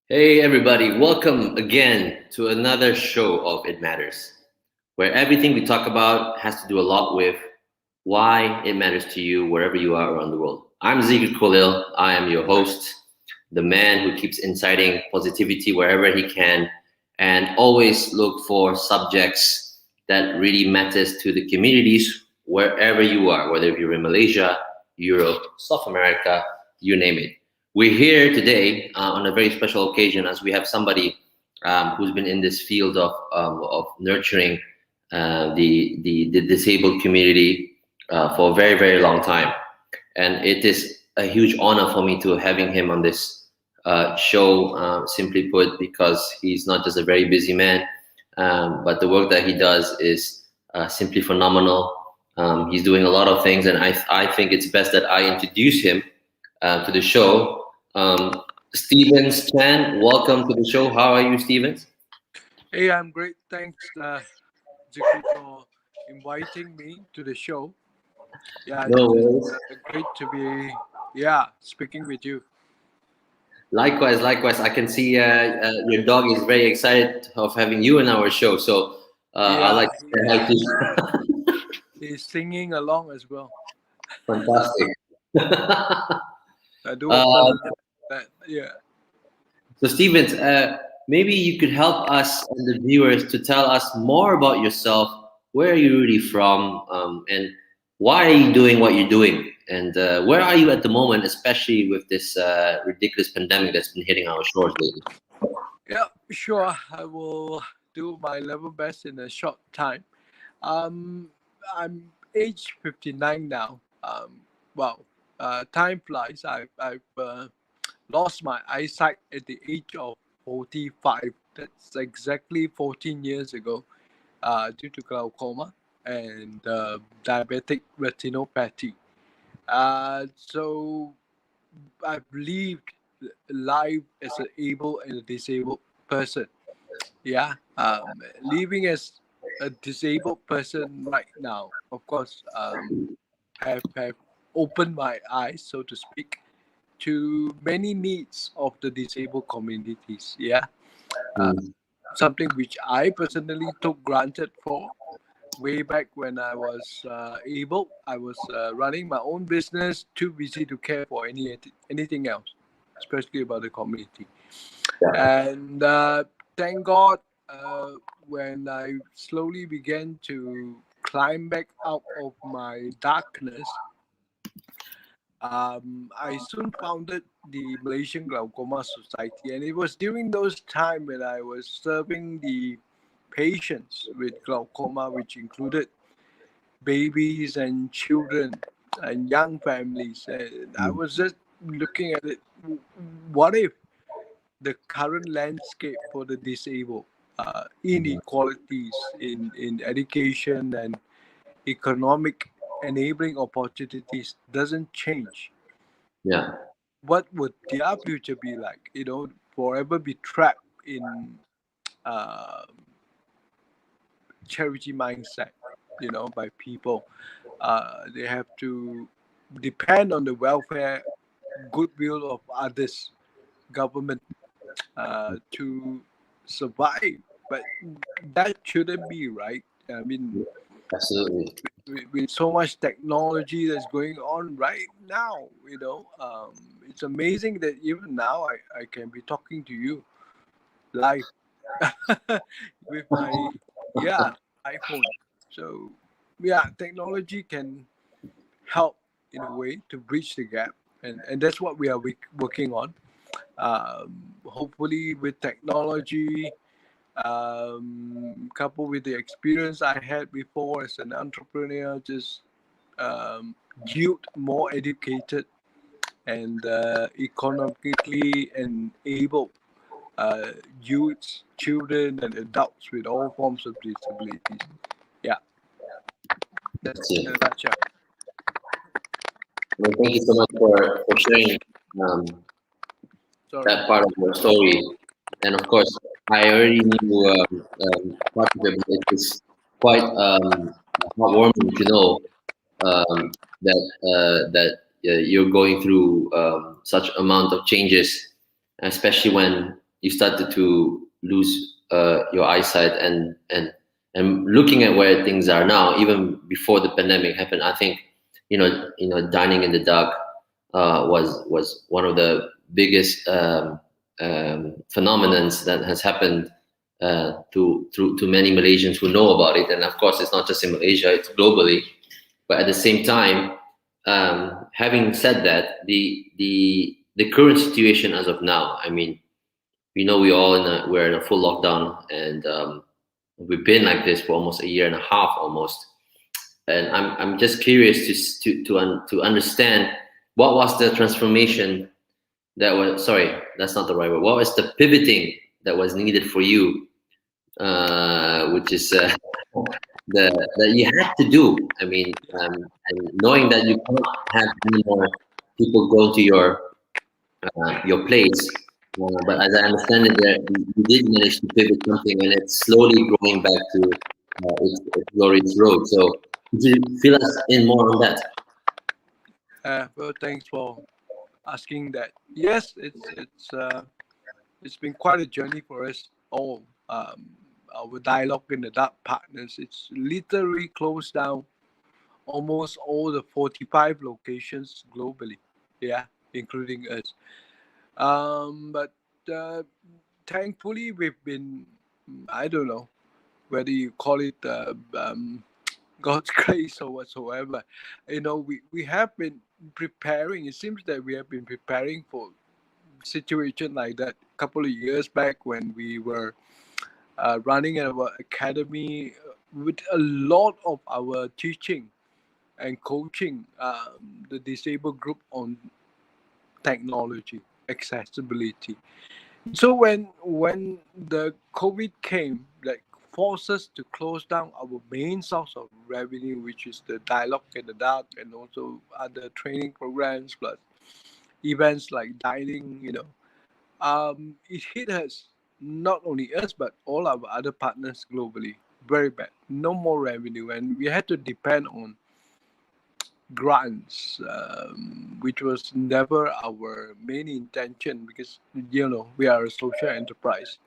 Hey everybody, welcome again to another show of It Matters, where everything we talk about has to do a lot with why it matters to you wherever you are around the world. I'm Ziggy Khalil, I am your host, the man who keeps inciting positivity wherever he can, and always look for subjects that really matters to the communities wherever you are, whether you're in Malaysia, Europe, South America, you name it. We're here today on a very special occasion as we have somebody who's been in this field of nurturing the disabled community for a very, very long time. And it is a huge honor for me to having him on this show, simply put, because he's not just a very busy man, but the work that he does is simply phenomenal. He's doing a lot of things, and I think it's best that I introduce him to the show. Stevens Chan, welcome to the show. How are you, Stevens? Hey, I'm great. Thanks, Ziki, for inviting me to the show. Yeah, No it's worries. great to be speaking with you. Likewise, likewise. I can see your dog is very excited of having you in our show. So I Yeah, like to say hi to he's singing along as well. fantastic. I do uh, open that. Yeah, so, Stevens, maybe you could help us and the viewers to tell us more about yourself. Where are you really from, and why are you doing what you're doing? And where are you at the moment, especially with this ridiculous pandemic that's been hitting our shores lately? yeah, sure. I will do my level best in a short time. Um, I'm age 59 now. Wow, time flies. I've lost my eyesight at the age of 45. That's exactly 14 years ago, due to glaucoma and diabetic retinopathy. So I've lived life as an able and a disabled person. Yeah, living as a disabled person right now, of course, have opened my eyes, so to speak, to many needs of the disabled communities. Yeah, uh, Mm. something which I personally took granted for way back when I was able. I was running my own business, too busy to care for anything else, especially about the community. Yeah. And thank God, when I slowly began to climb back out of my darkness, I soon founded the Malaysian Glaucoma Society, and it was during those time when I was serving the patients with glaucoma, which included babies and children and young families. And I Mm. was just looking at it. What if the current landscape for the disabled, inequalities in education and economic enabling opportunities doesn't change? Yeah. What would their future be like? Forever be trapped in uh, charity mindset, by people. They have to depend on the welfare, goodwill of others, government, to survive. But that shouldn't be right. I mean, Absolutely. with so much technology that's going on right now, it's amazing that even now I can be talking to you live with my iPhone. So yeah, technology can help in a way to bridge the gap, and that's what we are working on. Hopefully, with technology, coupled with the experience I had before as an entrepreneur, just youth more educated and economically enabled youths, children, and adults with all forms of disabilities. Yeah, that's That's it in it. a nutshell. Well, thank you so much for sharing um, Sorry. that part of your story. And of course, I already knew part of it, but it is quite heartwarming to know that you're going through such amount of changes, especially when you started to lose your eyesight, and looking at where things are now, even before the pandemic happened, I think dining in the dark was one of the biggest phenomenons that has happened to many Malaysians who know about it. And of course, it's not just in Malaysia; it's globally. But at the same time, having said that, the current situation as of now, I mean, we know we're in a full lockdown, and we've been like this for almost a year and a half almost. And I'm just curious to understand what was the transformation that was, sorry, that's not the right word. What was the pivoting that was needed for you, which is that you had to do? I mean, and knowing that you can't have any more people go to your place. But as I understand it, there you did manage to pivot something, and it's slowly going back to its glorious road. So, could you fill us in more on that? Well, thanks for asking that. Yes, it's been quite a journey for us all. Our dialogue in the dark partners. It's literally closed down almost all the 45 locations globally. Yeah, including us. But uh, thankfully, we've been, I don't know whether you call it God's grace or whatsoever. We have been preparing. It seems that we have been preparing for situation like that a couple of years back when we were running our academy with a lot of our teaching and coaching the disabled group on technology accessibility. So when the COVID came, like forced us to close down our main source of revenue, which is the dialogue in the dark, and also other training programs plus events like dining, it hit us, not only us but all our other partners globally, very bad. No more revenue, and we had to depend on grants, which was never our main intention because we are a social enterprise,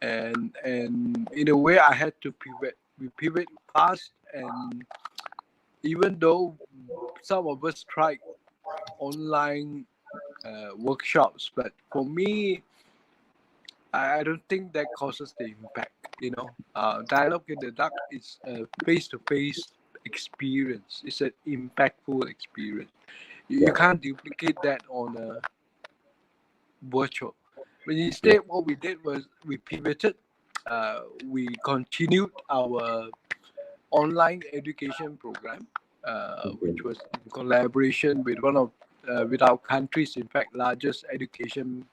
and in a way I had to pivot. We pivot fast, and even though some of us tried online workshops, but for me, I don't think that causes the impact. Dialogue in the dark is a face-to-face experience. It's an impactful experience. You Yeah, can't duplicate that on a virtual. But yeah, instead, what we did was we pivoted. We continued our online education program, which was in collaboration with one of with our country's, in fact, largest education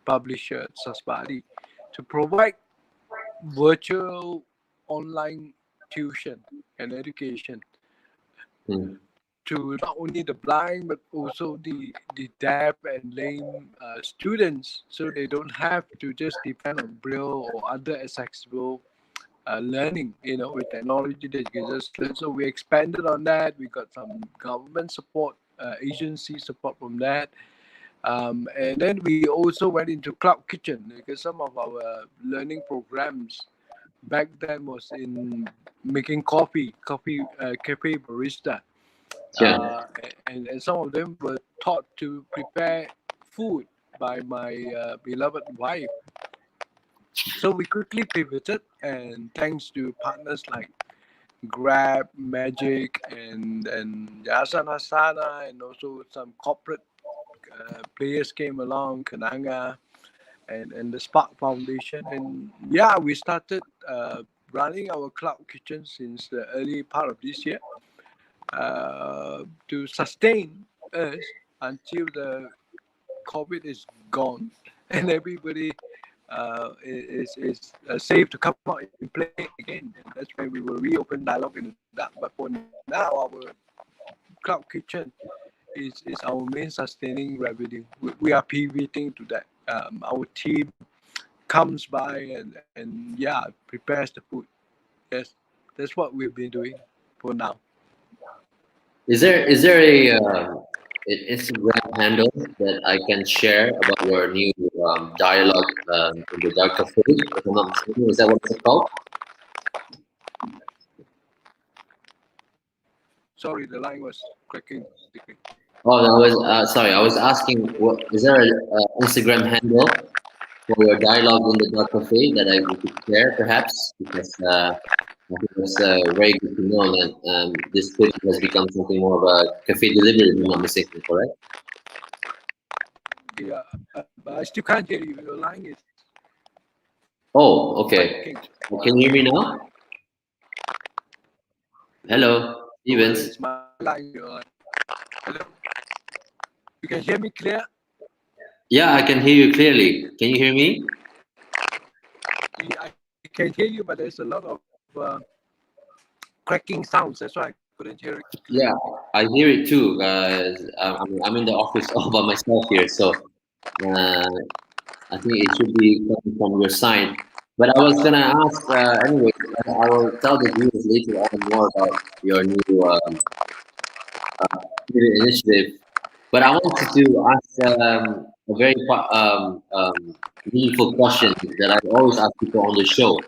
publisher, Saspadi, to provide virtual online tuition and education mm, to not only the blind but also the deaf and lame students, so they don't have to just depend on braille or other accessible learning. With technology they can just learn. So we expanded on that. We got some government support, agency support from that. And then we also went into cloud kitchen because some of our learning programs back then was in making cafe barista, yeah. and some of them were taught to prepare food by my beloved wife. So we quickly pivoted, and thanks to partners like Grab, Magic, and Yasana Sana, and also some corporate players came along, Kananga, and the Spark Foundation. And yeah, we started running our cloud kitchen since the early part of this year to sustain us until the COVID is gone and everybody is safe to come out and play again. And that's when we will reopen dialogue in the dark. But for now, our cloud kitchen is our main sustaining revenue. We are pivoting to that. Our team comes by and yeah, prepares the food. Yes, that's what we've been doing for now. Is there a Instagram handle that I can share about your new dialogue in the dark cafe, if I'm not mistaken. Is that what it's called? Sorry, the line was cracking. Oh, no, I was sorry. I was asking, what is there an Instagram handle for your dialogue in the dark cafe that I could share, perhaps? Because I think it's very good to know that this place has become something more of a cafe delivery, if I'm not mistaken, correct? Yeah, but I still can't hear you. Your line is Oh, okay. cracking. Can you hear me now? Hello, Whether Stevens. it's my line or hello. You can hear me clear? Yeah, I can hear you clearly. Can you hear me? Yeah, I can hear you, but there's a lot of cracking sounds. That's why I couldn't hear it Yeah, clearly. I hear it too. I'm in the office all by myself here, so uh, I think it should be coming from your side. But I was gonna ask anyway. I will tell the viewers later on more about your new initiative. But I wanted to ask a very meaningful question that I always ask people on the show,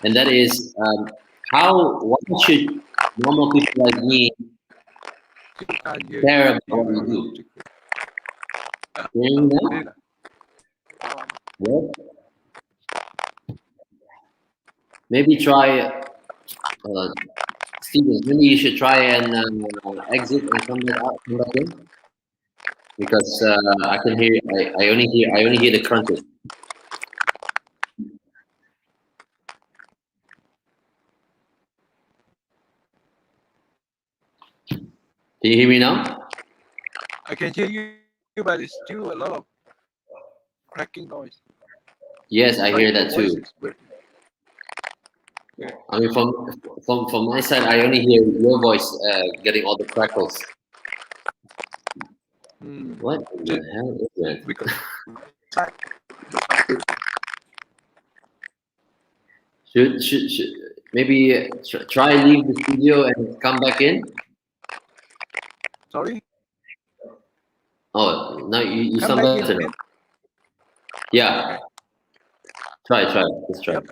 and that is, why should normal people like me Still can't hear care about you. what we do? Hearing Okay. now? Yes. Maybe try, Stevens. Maybe you should try and exit and come back out, come back in, because I can hear. I only hear the crunches. Can you hear me now? I can hear you, but it's still a lot of cracking noise. Yes, I Like hear your that voice too. is weird. Yeah. I mean, from my side, I only hear your voice getting all the crackles. Mm. What in the hell is that? Because Should maybe try leave the studio and come back in? sorry, Oh, now you come sound back in better now. again. Yeah, Okay. try. Let's try. Yep.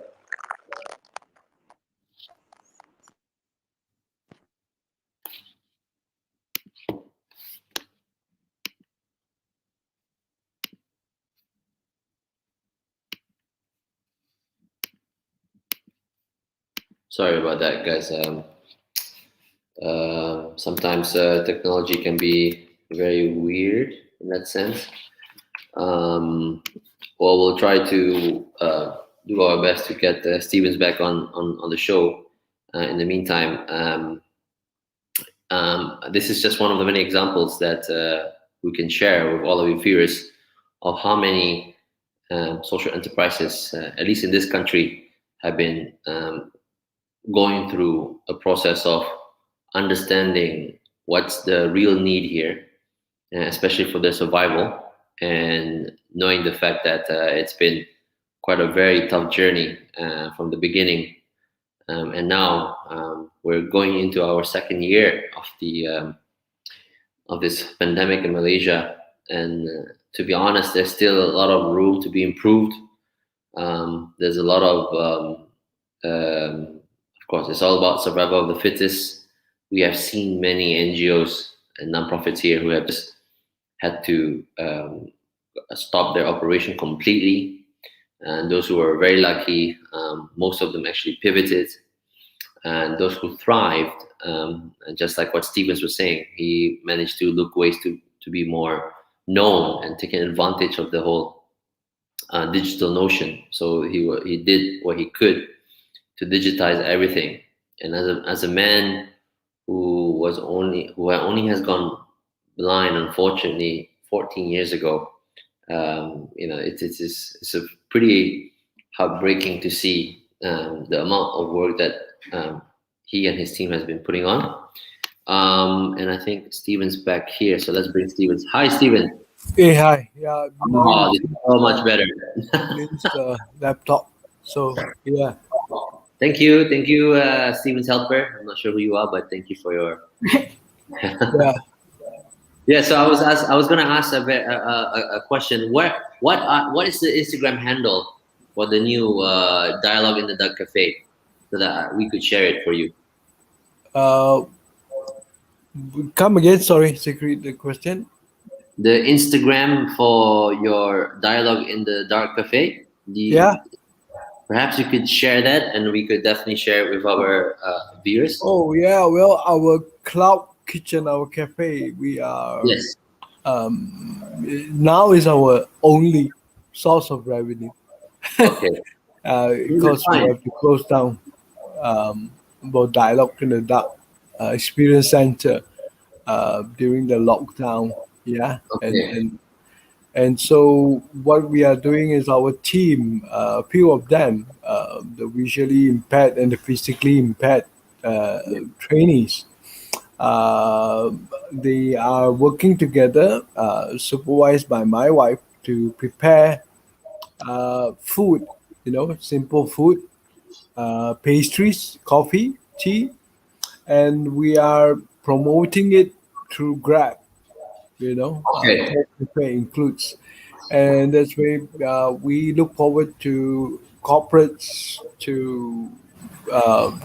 Sorry about that, guys. Sometimes technology can be very weird in that sense. Um, well, we'll try to do our best to get Stevens back on the show. In the meantime, this is just one of the many examples that we can share with all of you viewers of how many social enterprises, at least in this country, have been going through a process of understanding what's the real need here, especially for their survival, and knowing the fact that it's been quite a very tough journey from the beginning, and now we're going into our second year of this pandemic in Malaysia, and to be honest, there's still a lot of room to be improved. There's a lot of course, it's all about survival of the fittest. We have seen many NGOs and nonprofits here who have just had to stop their operation completely. And those who were very lucky, most of them actually pivoted. And those who thrived, and just like what Stevens was saying, he managed to look ways to be more known and taking advantage of the whole digital notion. So he did what he could to digitize everything. And as a man who only has gone blind, unfortunately, 14 years ago, it's a pretty heartbreaking to see the amount of work that he and his team has been putting on. And I think Steven's back here, so let's bring Stevens. Hi, Steven. Hey, hi. Yeah, now Oh, you this is so much better. use the laptop. So yeah. Thank you, Steven's helper. I'm not sure who you are, but thank you for your. Yeah. Yeah, so I was gonna ask a question. What is the Instagram handle for the new dialogue in the Duck Cafe, so that we could share it for you. Uh, Come again. Sorry, secret the question. The Instagram for your dialogue in the Dark Cafe. Yeah. Perhaps you could share that, and we could definitely share it with our viewers. Oh yeah. Well, our cloud kitchen, our cafe, we are Yes. now is our only source of revenue Okay. That's because we fine. have to close down about dialogue in the dark experience center during the lockdown. Yeah, Okay. and so what we are doing is our team, a few of them, the visually impaired and the physically impaired uh, Yeah. trainees. Uh, they are working together, supervised by my wife, to prepare food. Simple food, pastries, coffee, tea, and we are promoting it through Grab. Okay. Grab Prepare includes, and that's why we look forward to corporates, to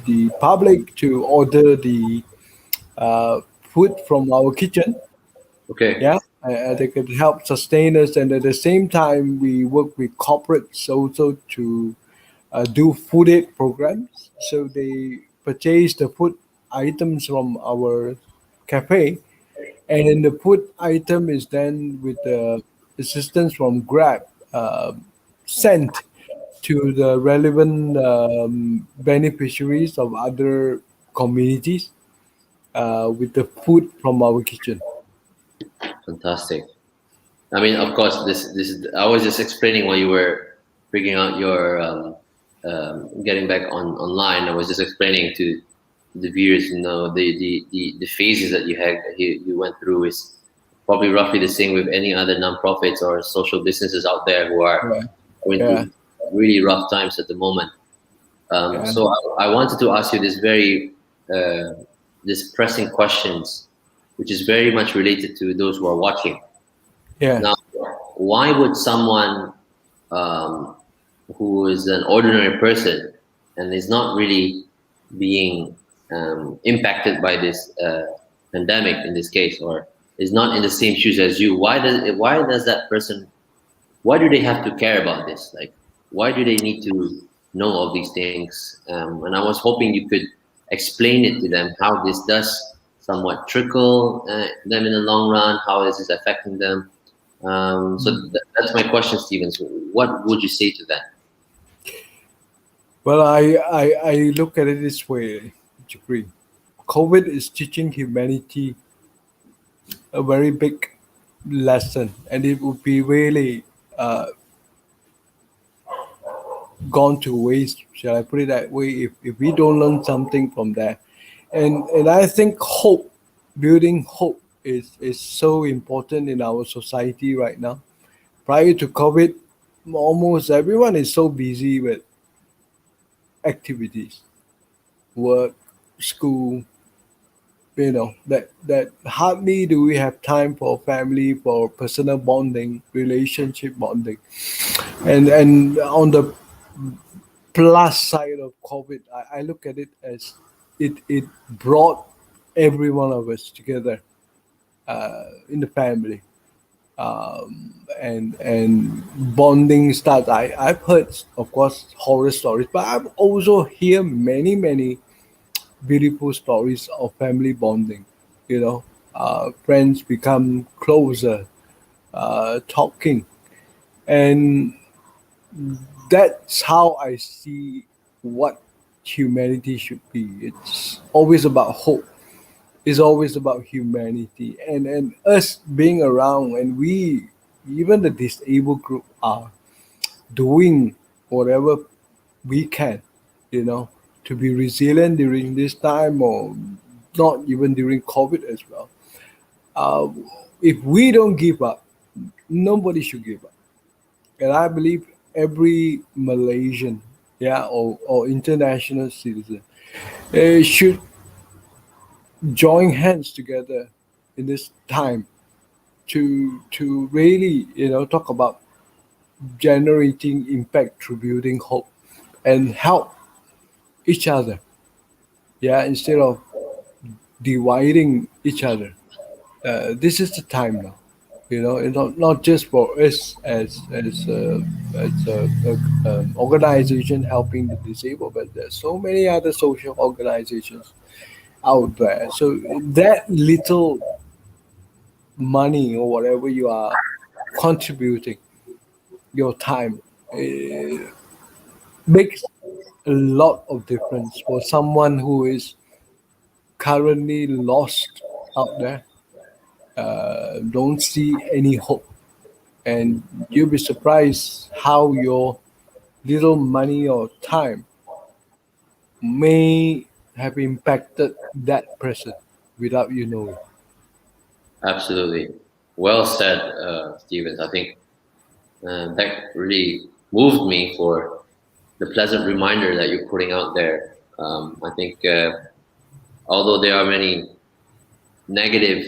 the public to order the food from our kitchen. Okay. Yeah, they could help sustain us, and at the same time, we work with corporates also to do food aid programs. So they purchase the food items from our cafe, and then the food item is then with the assistance from Grab sent to the relevant beneficiaries of other communities with the food from our kitchen. Fantastic. I mean, of course, this is. I was just explaining while you were figuring out your getting back online. I was just explaining to the viewers, the phases that you went through is probably roughly the same with any other nonprofits or social businesses out there who are Yeah, going yeah, through really rough times at the moment. yeah, So I wanted to ask you this pressing questions, which is very much related to those who are watching. yeah, Now, why would someone um, who is an ordinary person and is not really being impacted by this pandemic in this case, or is not in the same shoes as you, why does that person, why do they have to care about this? Like, why do they need to know all these things? And I was hoping you could explain it to them how this does somewhat trickle them in the long run. How is this affecting them? So that's my question, Stevens. What would you say to that? Well, I look at it this way, Jeffrey. COVID is teaching humanity a very big lesson, and it would be really gone to waste, shall I put it that way, if we don't learn something from that. And I think hope, building hope is so important in our society right now. Prior to COVID, almost everyone is so busy with activities, work, school, that hardly do we have time for family, for personal bonding, relationship bonding. And on the plus side of COVID, I look at it as it brought every one of us together in the family, and bonding starts. I've heard, of course, horror stories, but I've also hear many beautiful stories of family bonding. Friends become closer, talking, and that's how I see what humanity should be. It's always about hope. It's always about humanity, and us being around, and we, even the disabled group, are doing whatever we can, you know, to be resilient during this time, or not even during COVID as well. Uh, if we don't give up, nobody should give up. And I believe every Malaysian, yeah, or international citizen, should join hands together in this time to really talk about generating impact through building hope and help each other. Yeah, instead of dividing each other. This is the time now. And not just for us as a organization helping the disabled, but there's so many other social organizations out there. So that little money or whatever you are contributing, your time, makes a lot of difference for someone who is currently lost out there, don't see any hope. And you'll be surprised how your little money or time may have impacted that person without you knowing. Absolutely. Well said, Stevens. I think that really moved me for the pleasant reminder that you're putting out there. I think although there are many negative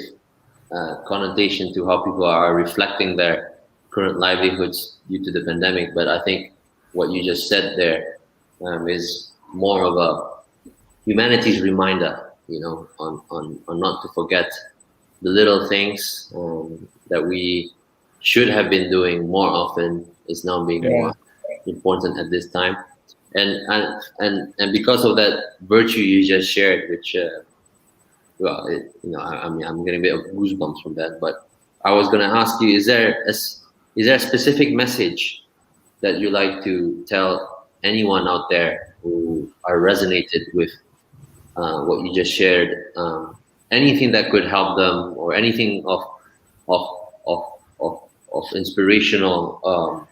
connotation to how people are reflecting their current livelihoods due to the pandemic, but I think what you just said there is more of a humanity's reminder, on not to forget the little things that we should have been doing more often is now being Yeah, more important at this time. And because of that virtue you just shared, which well, I mean, I'm getting a bit of goosebumps from that. But I was going to ask you: is there a specific message that you like to tell anyone out there who are resonated with what you just shared? Anything that could help them, or anything of of of inspirational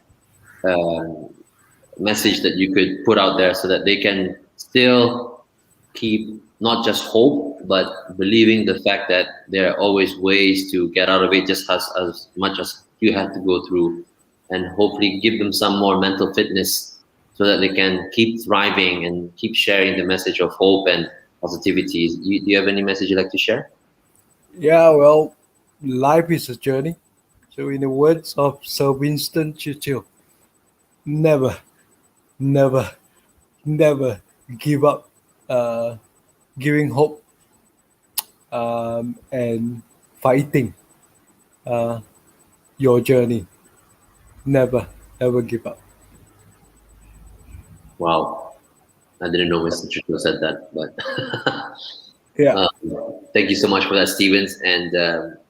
message that you could put out there so that they can still keep not just hope but believing the fact that there are always ways to get out of it, just as much as you had to go through, and hopefully give them some more mental fitness so that they can keep thriving and keep sharing the message of hope and positivity. Do you have any message you'd like to share? yeah. Well, life is a journey. So, in the words of Sir Winston Churchill, never, never, never give up. Giving hope, and fighting uh, your journey. Never, ever give up. Wow, I didn't know Mr. Churchill said that, but Yeah, um, thank you so much for that, Stevens. And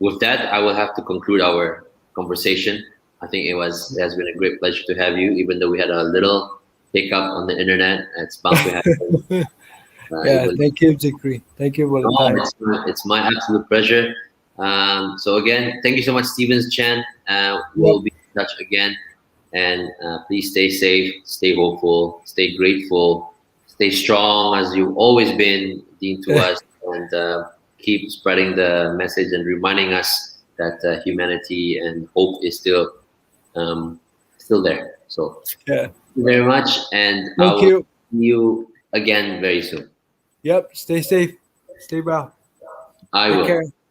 with that, I will have to conclude our conversation. I think it has been a great pleasure to have you, even though we had a little hiccup on the internet. It's bound to happen. It yeah. was Thank you, Zikri. Thank you for the no, time. it's my absolute pleasure. So again, thank you so much, Stevens Chan. Yep. We'll be in touch again, and please stay safe, stay hopeful, stay grateful, stay strong as you've always been, Dean, to us, and keep spreading the message and reminding us that humanity and hope is um, still there. So Yeah. thank you very much, and I Thank will you. see you again very soon. Yep. Stay safe. Stay well. I Take will. care.